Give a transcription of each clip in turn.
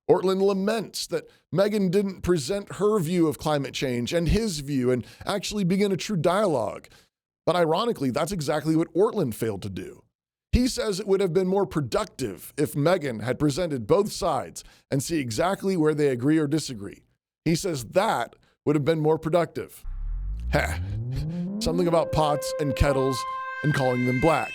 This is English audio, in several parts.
Ortlund laments that Megan didn't present her view of climate change and his view and actually begin a true dialogue. But ironically, that's exactly what Ortlund failed to do. He says it would have been more productive if Megan had presented both sides and see exactly where they agree or disagree. He says that would have been more productive. Heh, something about pots and kettles and calling them black.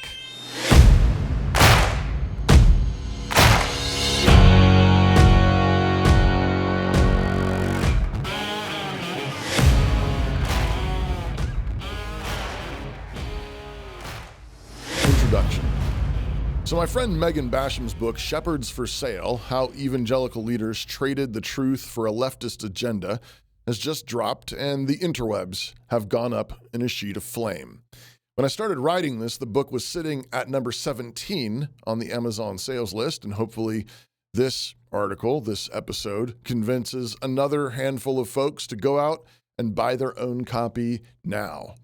Introduction. So my friend Megan Basham's book, Shepherds for Sale, How Evangelical Leaders Traded the Truth for a Leftist Agenda, has just dropped, and the interwebs have gone up in a sheet of flame. When I started writing this, the book was sitting at number 17 on the Amazon sales list, and hopefully this article, this episode, convinces another handful of folks to go out and buy their own copy now.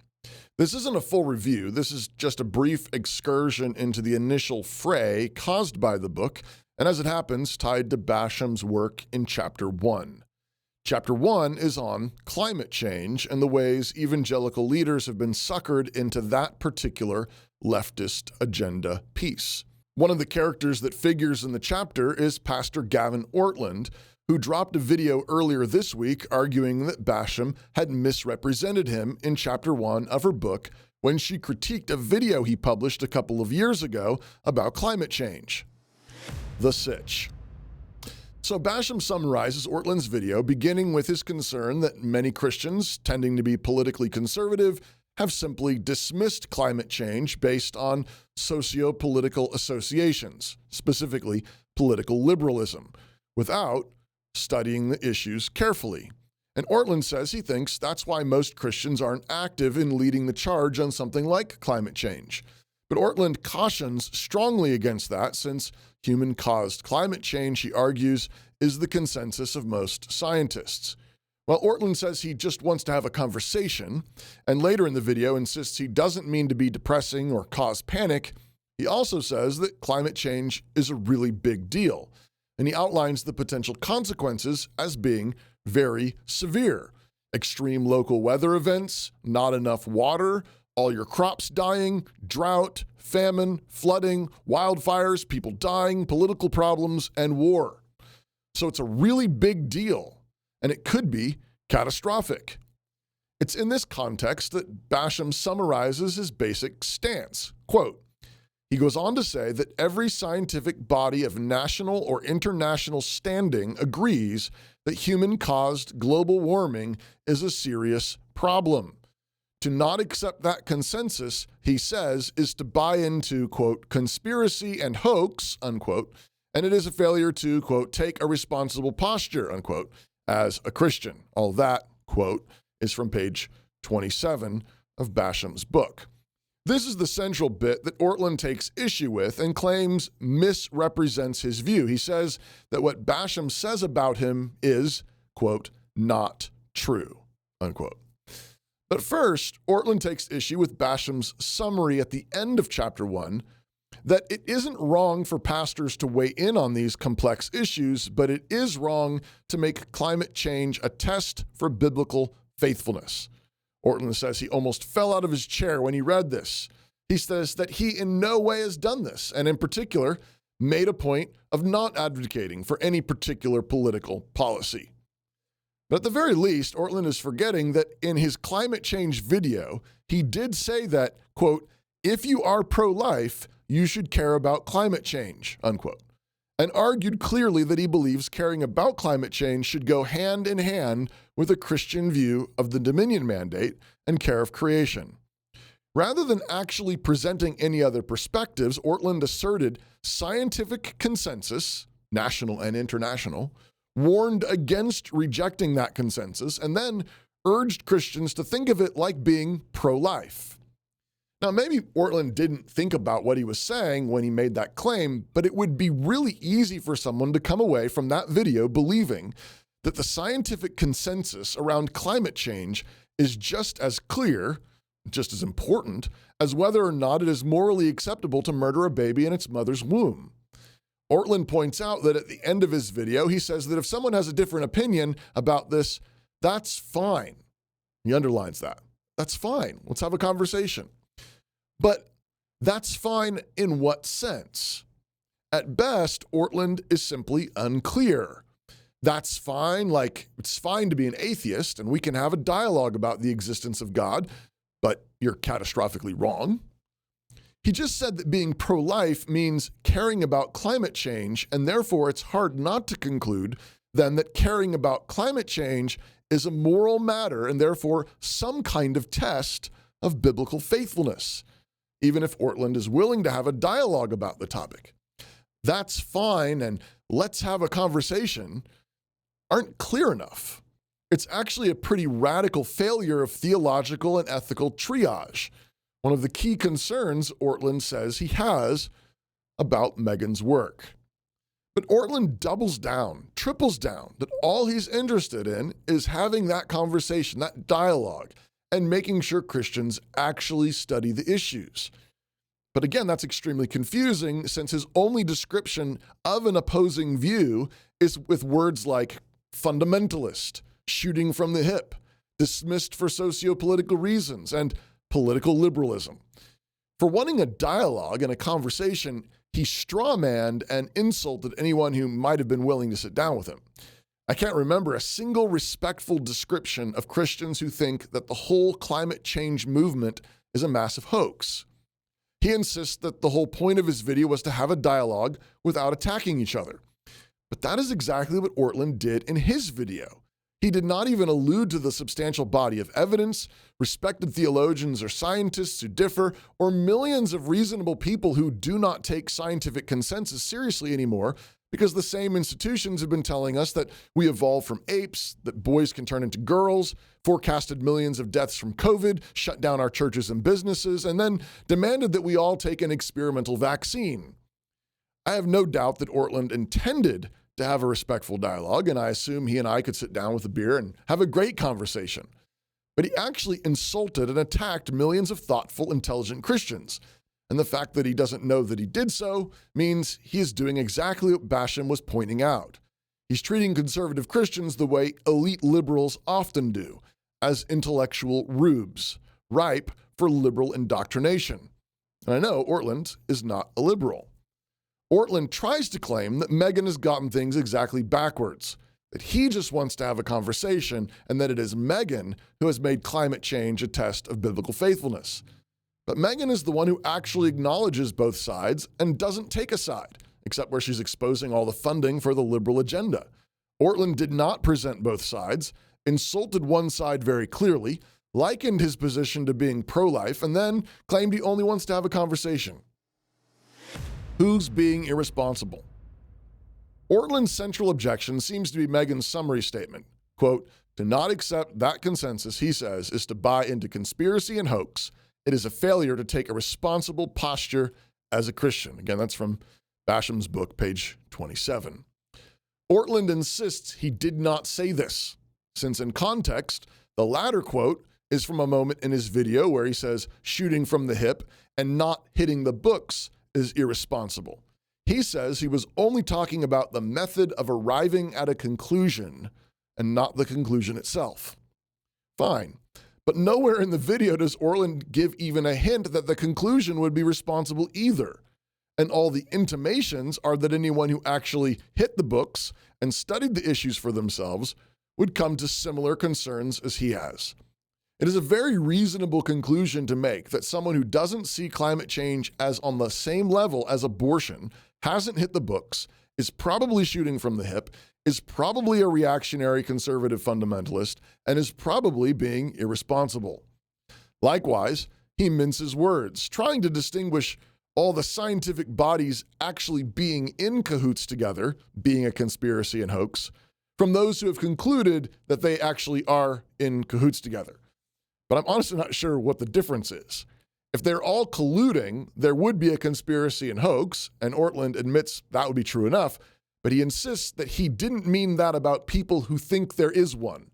This isn't a full review. This is just a brief excursion into the initial fray caused by the book, and as it happens, tied to Basham's work in Chapter 1. Chapter 1 is on climate change and the ways evangelical leaders have been suckered into that particular leftist agenda piece. One of the characters that figures in the chapter is Pastor Gavin Ortlund, who dropped a video earlier this week arguing that Basham had misrepresented him in Chapter 1 of her book when she critiqued a video he published a couple of years ago about climate change. The sitch. So Basham summarizes Ortlund's video, beginning with his concern that many Christians, tending to be politically conservative, have simply dismissed climate change based on socio-political associations, specifically political liberalism, without studying the issues carefully. And Ortlund says he thinks that's why most Christians aren't active in leading the charge on something like climate change. But Ortlund cautions strongly against that, since human-caused climate change, he argues, is the consensus of most scientists. While Ortlund says he just wants to have a conversation, and later in the video insists he doesn't mean to be depressing or cause panic, he also says that climate change is a really big deal. And he outlines the potential consequences as being very severe. Extreme local weather events, not enough water, all your crops dying, drought, famine, flooding, wildfires, people dying, political problems, and war. So it's a really big deal, and it could be catastrophic. It's in this context that Basham summarizes his basic stance. Quote, he goes on to say that every scientific body of national or international standing agrees that human-caused global warming is a serious problem. To not accept that consensus, he says, is to buy into, quote, conspiracy and hoax, unquote, and it is a failure to, quote, take a responsible posture, unquote, as a Christian. All that, quote, is from page 27 of Basham's book. This is the central bit that Ortlund takes issue with and claims misrepresents his view. He says that what Basham says about him is, quote, not true, unquote. But first, Ortlund takes issue with Basham's summary at the end of Chapter 1 that it isn't wrong for pastors to weigh in on these complex issues, but it is wrong to make climate change a test for biblical faithfulness. Ortlund says he almost fell out of his chair when he read this. He says that he in no way has done this, and in particular, made a point of not advocating for any particular political policy. But at the very least, Ortlund is forgetting that in his climate change video, he did say that, quote, if you are pro-life, you should care about climate change, unquote, and argued clearly that he believes caring about climate change should go hand in hand with a Christian view of the dominion mandate and care of creation. Rather than actually presenting any other perspectives, Ortlund asserted scientific consensus, national and international, warned against rejecting that consensus, and then urged Christians to think of it like being pro-life. Now, maybe Ortlund didn't think about what he was saying when he made that claim, but it would be really easy for someone to come away from that video believing that the scientific consensus around climate change is just as clear, just as important, as whether or not it is morally acceptable to murder a baby in its mother's womb. Ortlund points out that at the end of his video, he says that if someone has a different opinion about this, that's fine. He underlines that. That's fine. Let's have a conversation. But that's fine in what sense? At best, Ortlund is simply unclear. That's fine, like it's fine to be an atheist and we can have a dialogue about the existence of God, but you're catastrophically wrong. He just said that being pro-life means caring about climate change, and therefore it's hard not to conclude then that caring about climate change is a moral matter and therefore some kind of test of biblical faithfulness, even if Ortlund is willing to have a dialogue about the topic. That's fine and let's have a conversation aren't clear enough. It's actually a pretty radical failure of theological and ethical triage, one of the key concerns Ortlund says he has about Megan's work. But Ortlund doubles down, triples down, that all he's interested in is having that conversation, that dialogue, and making sure Christians actually study the issues. But again, that's extremely confusing since his only description of an opposing view is with words like fundamentalist, shooting from the hip, dismissed for socio-political reasons, and political liberalism. For wanting a dialogue and a conversation, he strawmanned and insulted anyone who might have been willing to sit down with him. I can't remember a single respectful description of Christians who think that the whole climate change movement is a massive hoax. He insists that the whole point of his video was to have a dialogue without attacking each other. But that is exactly what Ortlund did in his video. He did not even allude to the substantial body of evidence, respected theologians or scientists who differ, or millions of reasonable people who do not take scientific consensus seriously anymore because the same institutions have been telling us that we evolved from apes, that boys can turn into girls, forecasted millions of deaths from COVID, shut down our churches and businesses, and then demanded that we all take an experimental vaccine. I have no doubt that Ortlund intended to have a respectful dialogue, and I assume he and I could sit down with a beer and have a great conversation. But he actually insulted and attacked millions of thoughtful, intelligent Christians. And the fact that he doesn't know that he did so means he is doing exactly what Basham was pointing out. He's treating conservative Christians the way elite liberals often do, as intellectual rubes, ripe for liberal indoctrination. And I know Ortlund is not a liberal. Ortlund tries to claim that Megan has gotten things exactly backwards, that he just wants to have a conversation and that it is Megan who has made climate change a test of biblical faithfulness. But Megan is the one who actually acknowledges both sides and doesn't take a side, except where she's exposing all the funding for the liberal agenda. Ortlund did not present both sides, insulted one side very clearly, likened his position to being pro-life, and then claimed he only wants to have a conversation. Who's being irresponsible? Ortlund's central objection seems to be Megan's summary statement. Quote, to not accept that consensus, he says, is to buy into conspiracy and hoax. It is a failure to take a responsible posture as a Christian. Again, that's from Basham's book, page 27. Ortlund insists he did not say this, since in context, the latter quote is from a moment in his video where he says shooting from the hip and not hitting the books is irresponsible. He says he was only talking about the method of arriving at a conclusion and not the conclusion itself. Fine, but nowhere in the video does Orland give even a hint that the conclusion would be responsible either. And all the intimations are that anyone who actually hit the books and studied the issues for themselves would come to similar concerns as he has. It is a very reasonable conclusion to make that someone who doesn't see climate change as on the same level as abortion, hasn't hit the books, is probably shooting from the hip, is probably a reactionary conservative fundamentalist, and is probably being irresponsible. Likewise, he minces words, trying to distinguish all the scientific bodies actually being in cahoots together, being a conspiracy and hoax, from those who have concluded that they actually are in cahoots together. But I'm honestly not sure what the difference is. If they're all colluding, there would be a conspiracy and hoax, and Ortlund admits that would be true enough, but he insists that he didn't mean that about people who think there is one.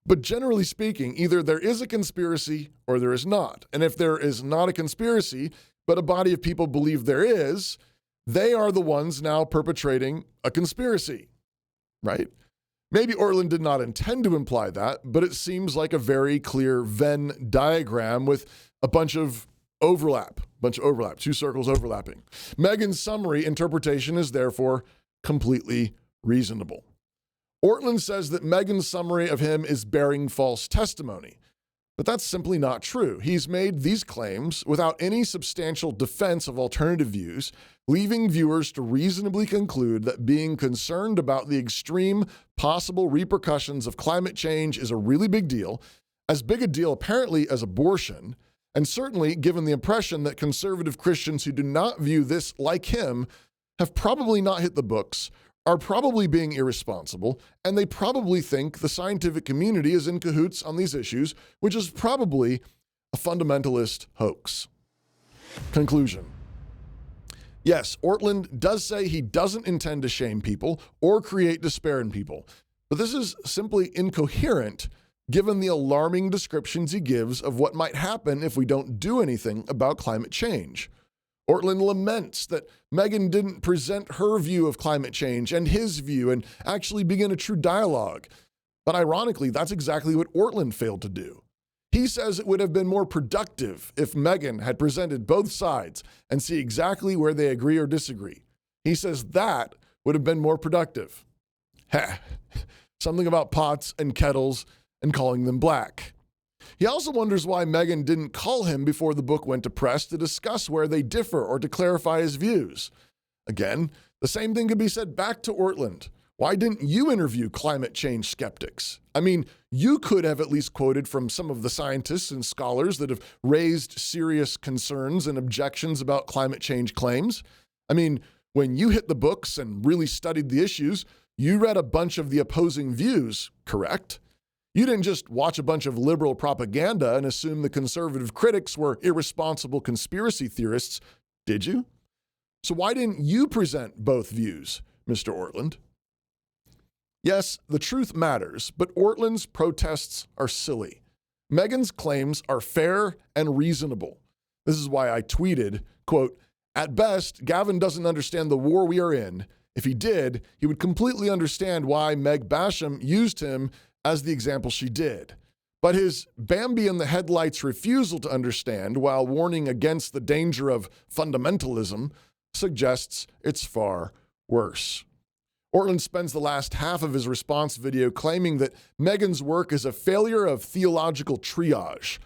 But generally speaking, either there is a conspiracy or there is not. And if there is not a conspiracy, but a body of people believe there is, they are the ones now perpetrating a conspiracy, right? Maybe Orland did not intend to imply that, but it seems like a very clear Venn diagram with a bunch of overlap, two circles overlapping. Megan's summary interpretation is therefore completely reasonable. Ortlund says that Megan's summary of him is bearing false testimony, but that's simply not true. He's made these claims without any substantial defense of alternative views, leaving viewers to reasonably conclude that being concerned about the extreme possible repercussions of climate change is a really big deal, as big a deal apparently as abortion, and certainly given the impression that conservative Christians who do not view this like him have probably not hit the books, are probably being irresponsible, and they probably think the scientific community is in cahoots on these issues, which is probably a fundamentalist hoax. Conclusion. Yes, Ortlund does say he doesn't intend to shame people or create despair in people, but this is simply incoherent given the alarming descriptions he gives of what might happen if we don't do anything about climate change. Ortlund laments that Megan didn't present her view of climate change and his view and actually begin a true dialogue. But ironically, that's exactly what Ortlund failed to do. He says it would have been more productive if Megan had presented both sides and see exactly where they agree or disagree. He says that would have been more productive. Something about pots and kettles and calling them black. He also wonders why Megan didn't call him before the book went to press to discuss where they differ or to clarify his views. Again, the same thing could be said back to Ortlund. Why didn't you interview climate change skeptics? I mean, you could have at least quoted from some of the scientists and scholars that have raised serious concerns and objections about climate change claims. I mean, when you hit the books and really studied the issues, you read a bunch of the opposing views, correct? You didn't just watch a bunch of liberal propaganda and assume the conservative critics were irresponsible conspiracy theorists, did you? So why didn't you present both views, Mr. Ortlund? Yes, the truth matters, but Ortlund's protests are silly. Megan's claims are fair and reasonable. This is why I tweeted, quote, "At best, Gavin doesn't understand the war we are in. If he did, he would completely understand why Meg Basham used him as the example she did. But his Bambi in the headlights refusal to understand while warning against the danger of fundamentalism suggests it's far worse." Ortlund spends the last half of his response video claiming that Megan's work is a failure of theological triage,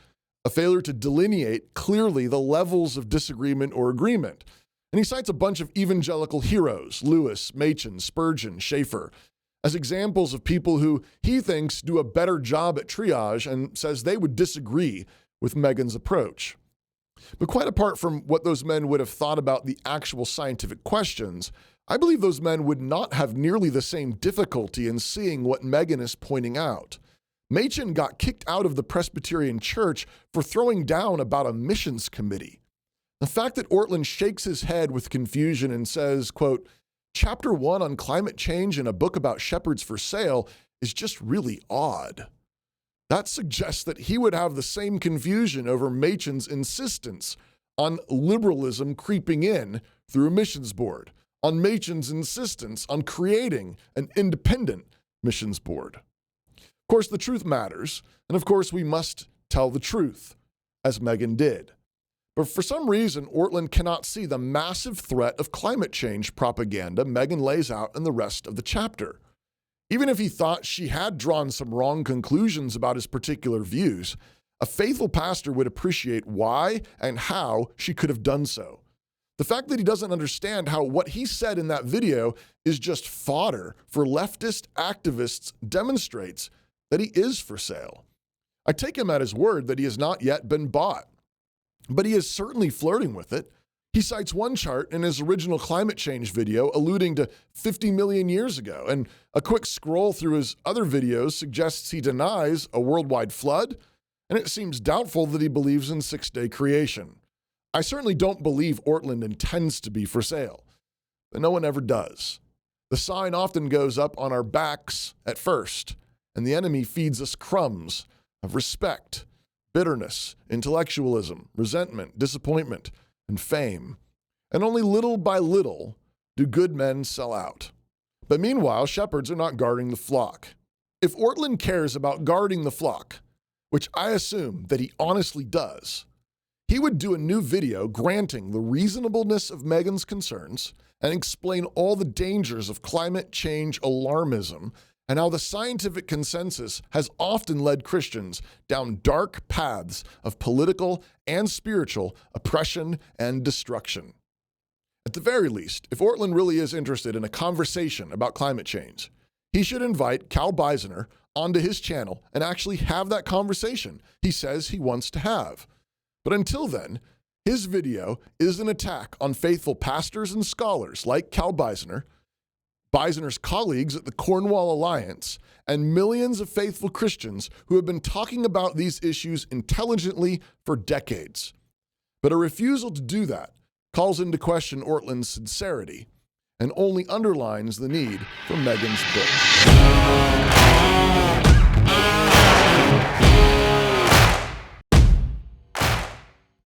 a failure to delineate clearly the levels of disagreement or agreement. And he cites a bunch of evangelical heroes, Lewis, Machen, Spurgeon, Schaeffer, as examples of people who he thinks do a better job at triage and says they would disagree with Megan's approach. But quite apart from what those men would have thought about the actual scientific questions, I believe those men would not have nearly the same difficulty in seeing what Megan is pointing out. Machen got kicked out of the Presbyterian Church for throwing down about a missions committee. The fact that Ortlund shakes his head with confusion and says, quote, "Chapter 1 on climate change in a book about shepherds for sale is just really odd." That suggests that he would have the same confusion over Machen's insistence on liberalism creeping in through a missions board, on Machen's insistence on creating an independent missions board. Of course, the truth matters, and of course we must tell the truth, as Megan did. But for some reason, Ortlund cannot see the massive threat of climate change propaganda Megan lays out in the rest of the chapter. Even if he thought she had drawn some wrong conclusions about his particular views, a faithful pastor would appreciate why and how she could have done so. The fact that he doesn't understand how what he said in that video is just fodder for leftist activists demonstrates that he is for sale. I take him at his word that he has not yet been bought, but he is certainly flirting with it. He cites one chart in his original climate change video alluding to 50 million years ago, and a quick scroll through his other videos suggests he denies a worldwide flood, and it seems doubtful that he believes in six-day creation. I certainly don't believe Ortlund intends to be for sale, but no one ever does. The sign often goes up on our backs at first, and the enemy feeds us crumbs of respect, bitterness, intellectualism, resentment, disappointment, and fame. and only little by little do good men sell out. But meanwhile, shepherds are not guarding the flock. If Ortlund cares about guarding the flock, which I assume that he honestly does, he would do a new video granting the reasonableness of Megan's concerns and explain all the dangers of climate change alarmism and how the scientific consensus has often led Christians down dark paths of political and spiritual oppression and destruction. At the very least, if Ortlund really is interested in a conversation about climate change, he should invite Cal Beisner onto his channel and actually have that conversation he says he wants to have. But until then, his video is an attack on faithful pastors and scholars like Cal Beisner, Beisner's colleagues at the Cornwall Alliance, and millions of faithful Christians who have been talking about these issues intelligently for decades. But a refusal to do that calls into question Ortlund's sincerity and only underlines the need for Megan's book.